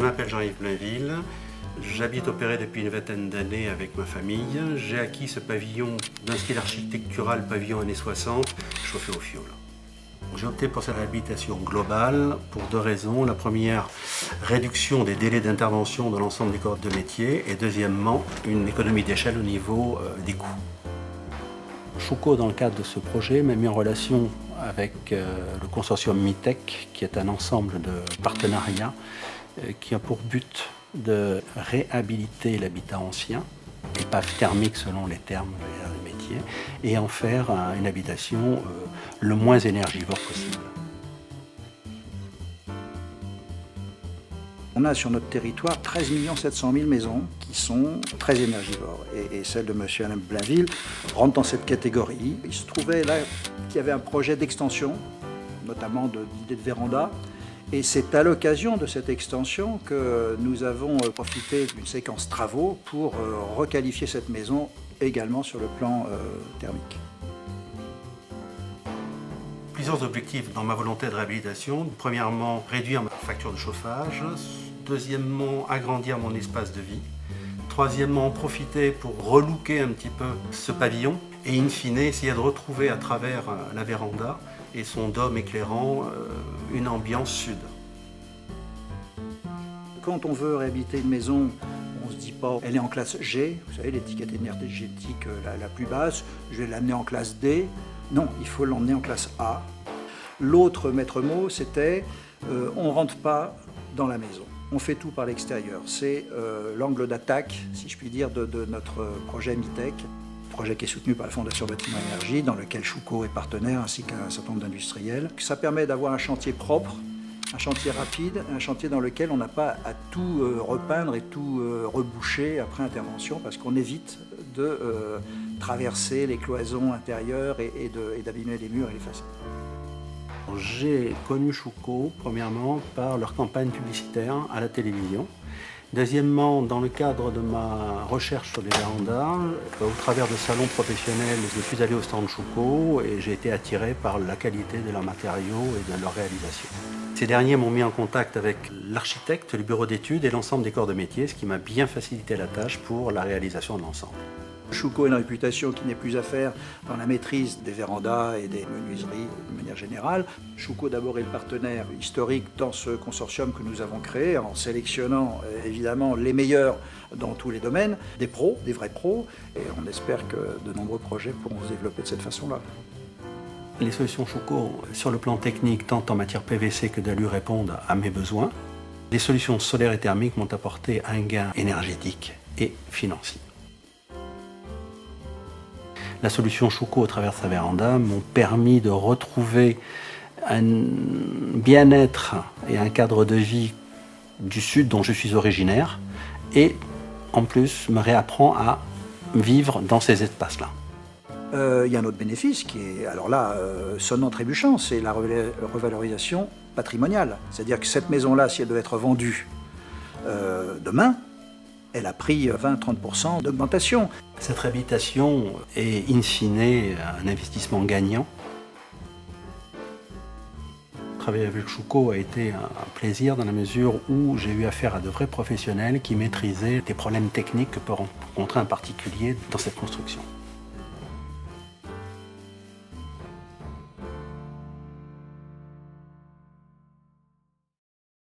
m'appelle Jean-Yves Blainville, j'habite au Perret depuis une vingtaine d'années avec ma famille. J'ai acquis ce pavillon d'un style architectural pavillon années 60, chauffé au fioul. J'ai opté pour cette réhabilitation globale pour deux raisons. La première, réduction des délais d'intervention de l'ensemble des corps de métier et deuxièmement, une économie d'échelle au niveau des coûts. Choucault, dans le cadre de ce projet, m'a mis en relation avec le consortium MITEC, qui est un ensemble de partenariats qui a pour but de réhabiliter l'habitat ancien, épave thermique selon les termes des métiers, et en faire une habitation le moins énergivore possible. On a sur notre territoire 13 700 000 maisons qui sont très énergivores. Et celle de M. et Mme Blainville rentre dans cette catégorie. Il se trouvait là qu'il y avait un projet d'extension, notamment d'idée de véranda. Et c'est à l'occasion de cette extension que nous avons profité d'une séquence travaux pour requalifier cette maison également sur le plan thermique. Plusieurs objectifs dans ma volonté de réhabilitation. Premièrement, réduire ma facture de chauffage. Deuxièmement, agrandir mon espace de vie. Troisièmement, profiter pour relooker un petit peu ce pavillon. Et in fine, essayer de retrouver à travers la véranda et son dôme éclairant une ambiance sud. Quand on veut réhabiliter une maison, on ne se dit pas elle est en classe G, vous savez l'étiquette énergétique la plus basse, je vais l'amener en classe D. Non, il faut l'emmener en classe A. L'autre maître mot, c'était on ne rentre pas dans la maison. On fait tout par l'extérieur. C'est l'angle d'attaque, si je puis dire, de notre projet MITEC. Projet qui est soutenu par la Fondation Bâtiment Énergie, dans lequel Choucault est partenaire, ainsi qu'un certain nombre d'industriels. Ça permet d'avoir un chantier propre, un chantier rapide, un chantier dans lequel on n'a pas à tout repeindre et tout reboucher après intervention, parce qu'on évite de traverser les cloisons intérieures et d'abîmer les murs et les façades. J'ai connu Choucault, premièrement, par leur campagne publicitaire à la télévision. Deuxièmement, dans le cadre de ma recherche sur les vérandas, au travers de salons professionnels, je suis allé au stand Choucault et j'ai été attiré par la qualité de leurs matériaux et de leur réalisation. Ces derniers m'ont mis en contact avec l'architecte, le bureau d'études et l'ensemble des corps de métier, ce qui m'a bien facilité la tâche pour la réalisation de l'ensemble. Choucault a une réputation qui n'est plus à faire dans la maîtrise des vérandas et des menuiseries de manière générale. Choucault d'abord est le partenaire historique dans ce consortium que nous avons créé en sélectionnant évidemment les meilleurs dans tous les domaines, des pros, des vrais pros, et on espère que de nombreux projets pourront se développer de cette façon-là. Les solutions Choucault, sur le plan technique, tant en matière PVC que d'alu, répondent à mes besoins. Les solutions solaires et thermiques m'ont apporté un gain énergétique et financier. La solution Choucault au travers de sa véranda m'ont permis de retrouver un bien-être et un cadre de vie du Sud dont je suis originaire et en plus me réapprend à vivre dans ces espaces-là. Il y a un autre bénéfice qui est, alors là, sonnant trébuchant, c'est la revalorisation patrimoniale. C'est-à-dire que cette maison-là, si elle devait être vendue demain, elle a pris 20-30% d'augmentation. Cette réhabilitation est in fine un investissement gagnant. Travailler avec Choucault a été un plaisir dans la mesure où j'ai eu affaire à de vrais professionnels qui maîtrisaient des problèmes techniques que peut rencontrer un particulier dans cette construction.